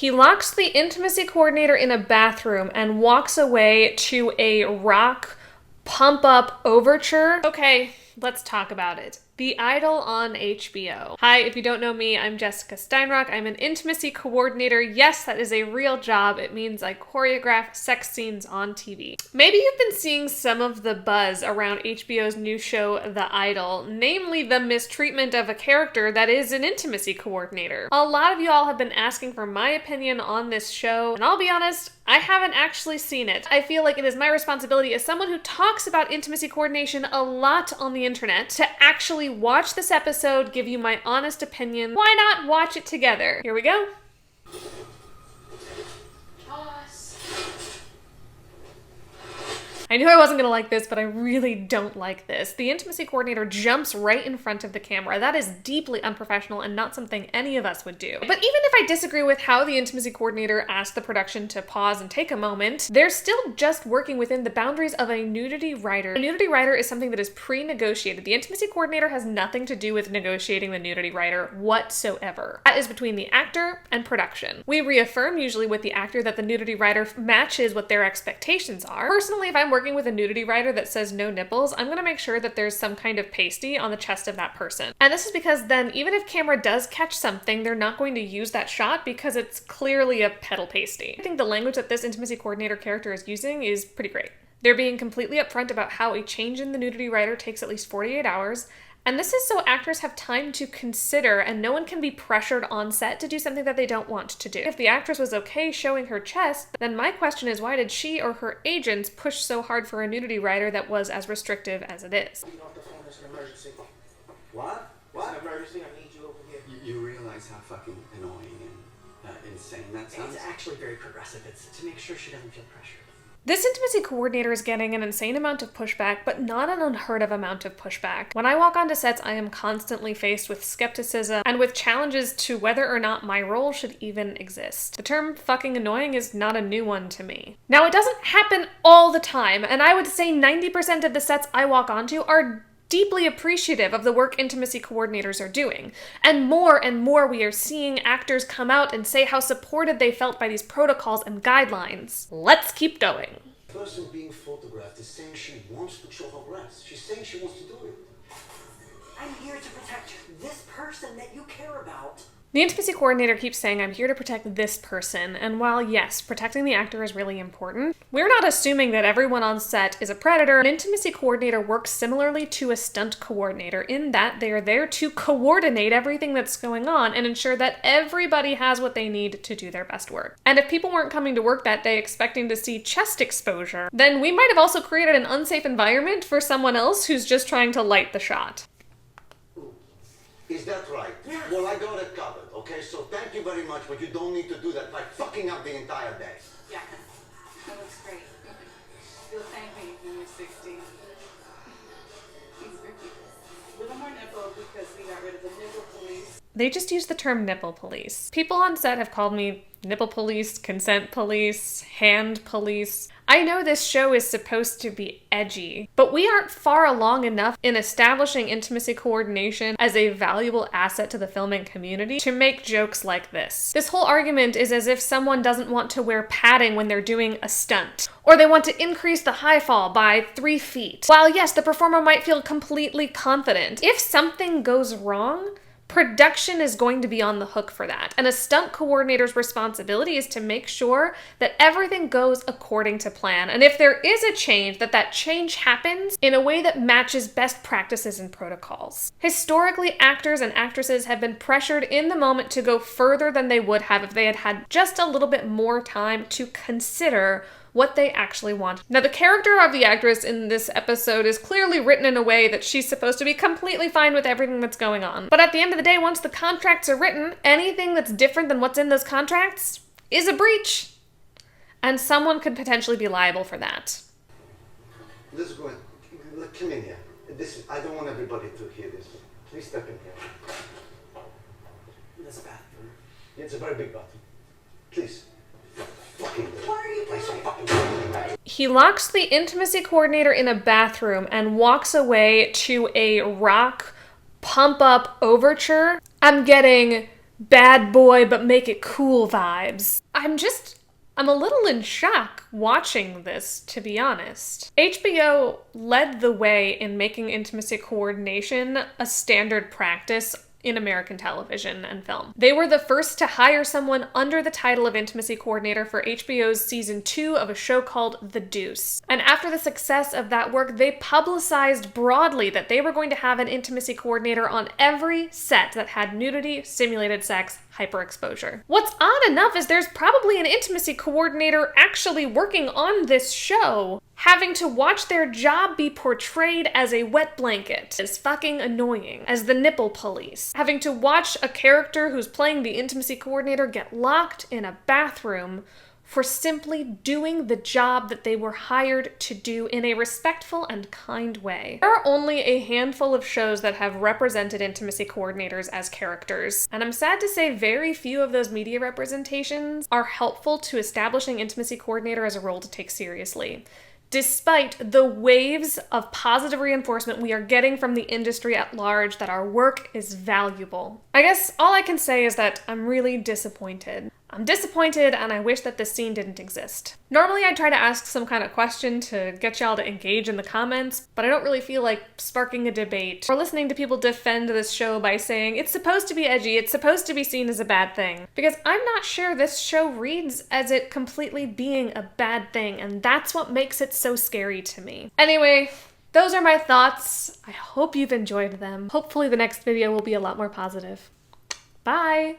He locks the intimacy coordinator in a bathroom and walks away to a rock pump-up overture. Okay, let's talk about it. The Idol on HBO. Hi, if you don't know me, I'm Jessica Steinrock. I'm an intimacy coordinator. Yes, that is a real job. It means I choreograph sex scenes on TV. Maybe you've been seeing some of the buzz around HBO's new show, The Idol, namely the mistreatment of a character that is an intimacy coordinator. A lot of y'all have been asking for my opinion on this show, and I'll be honest, I haven't actually seen it. I feel like it is my responsibility as someone who talks about intimacy coordination a lot on the internet to actually watch this episode, give you my honest opinion. Why not watch it together? Here we go. I knew I wasn't gonna like this, but I really don't like this. The intimacy coordinator jumps right in front of the camera. That is deeply unprofessional and not something any of us would do. But even if I disagree with how the intimacy coordinator asked the production to pause and take a moment, they're still just working within the boundaries of a nudity writer. A nudity writer is something that is pre-negotiated. The intimacy coordinator has nothing to do with negotiating the nudity writer whatsoever. That is between the actor and production. We reaffirm usually with the actor that the nudity writer matches what their expectations are. Personally, if I'm working with a nudity writer that says no nipples, I'm gonna make sure that there's some kind of pasty on the chest of that person. And this is because then even if camera does catch something, they're not going to use that shot because it's clearly a pedal pasty. I think the language that this intimacy coordinator character is using is pretty great. They're being completely upfront about how a change in the nudity writer takes at least 48 hours, and this is so actors have time to consider and no one can be pressured on set to do something that they don't want to do. If the actress was okay showing her chest, then my question is why did she or her agents push so hard for a nudity writer that was as restrictive as it is? What? What? It's an emergency. I need you over here. You realize how fucking annoying and insane that sounds? It's actually very progressive. It's to make sure she doesn't feel pressured. This intimacy coordinator is getting an insane amount of pushback, but not an unheard of amount of pushback. When I walk onto sets, I am constantly faced with skepticism and with challenges to whether or not my role should even exist. The term fucking annoying is not a new one to me. Now, it doesn't happen all the time, and I would say 90% of the sets I walk onto are deeply appreciative of the work intimacy coordinators are doing. And more we are seeing actors come out and say how supported they felt by these protocols and guidelines. Let's keep going. The person being photographed is saying she wants to show her breasts. She's saying she wants to do it. I'm here to protect this person that you care about. The intimacy coordinator keeps saying, I'm here to protect this person, and while yes, protecting the actor is really important, we're not assuming that everyone on set is a predator. An intimacy coordinator works similarly to a stunt coordinator in that they are there to coordinate everything that's going on and ensure that everybody has what they need to do their best work. And if people weren't coming to work that day expecting to see chest exposure, then we might have also created an unsafe environment for someone else who's just trying to light the shot. Is that right? Yeah. Well, I got it covered, okay? So thank you very much, but you don't need to do that by fucking up the entire day. Yeah, that looks great. You'll thank me when you're 60. He's ridiculous. We don't more nipple because we got rid of the nipple police. They just use the term nipple police. People on set have called me nipple police, consent police, hand police. I know this show is supposed to be edgy, but we aren't far along enough in establishing intimacy coordination as a valuable asset to the filming community to make jokes like this. This whole argument is as if someone doesn't want to wear padding when they're doing a stunt, or they want to increase the high fall by 3 feet. While yes, the performer might feel completely confident, if something goes wrong, production is going to be on the hook for that. And a stunt coordinator's responsibility is to make sure that everything goes according to plan. And if there is a change, that change happens in a way that matches best practices and protocols. Historically, actors and actresses have been pressured in the moment to go further than they would have if they had had just a little bit more time to consider what they actually want. Now, the character of the actress in this episode is clearly written in a way that she's supposed to be completely fine with everything that's going on. But at the end of the day, once the contracts are written, anything that's different than what's in those contracts is a breach. And someone could potentially be liable for that. Let's go in. Come in here. I don't want everybody to hear this. Please step in here. This bathroom. It's a very big bathroom. Please. He locks the intimacy coordinator in a bathroom and walks away to a rock pump-up overture. I'm getting bad boy but make it cool vibes. I'm a little in shock watching this, to be honest. HBO led the way in making intimacy coordination a standard practice in American television and film. They were the first to hire someone under the title of intimacy coordinator for HBO's season 2 of a show called The Deuce. And after the success of that work, they publicized broadly that they were going to have an intimacy coordinator on every set that had nudity, simulated sex, hyperexposure. What's odd enough is there's probably an intimacy coordinator actually working on this show, having to watch their job be portrayed as a wet blanket is fucking annoying, as the nipple police. Having to watch a character who's playing the intimacy coordinator get locked in a bathroom for simply doing the job that they were hired to do in a respectful and kind way. There are only a handful of shows that have represented intimacy coordinators as characters, and I'm sad to say very few of those media representations are helpful to establishing intimacy coordinator as a role to take seriously, despite the waves of positive reinforcement we are getting from the industry at large that our work is valuable. I guess all I can say is that I'm really disappointed. I'm disappointed and I wish that this scene didn't exist. Normally I try to ask some kind of question to get y'all to engage in the comments, but I don't really feel like sparking a debate or listening to people defend this show by saying it's supposed to be edgy, it's supposed to be seen as a bad thing. Because I'm not sure this show reads as it completely being a bad thing, and that's what makes it so scary to me. Anyway, those are my thoughts. I hope you've enjoyed them. Hopefully the next video will be a lot more positive. Bye!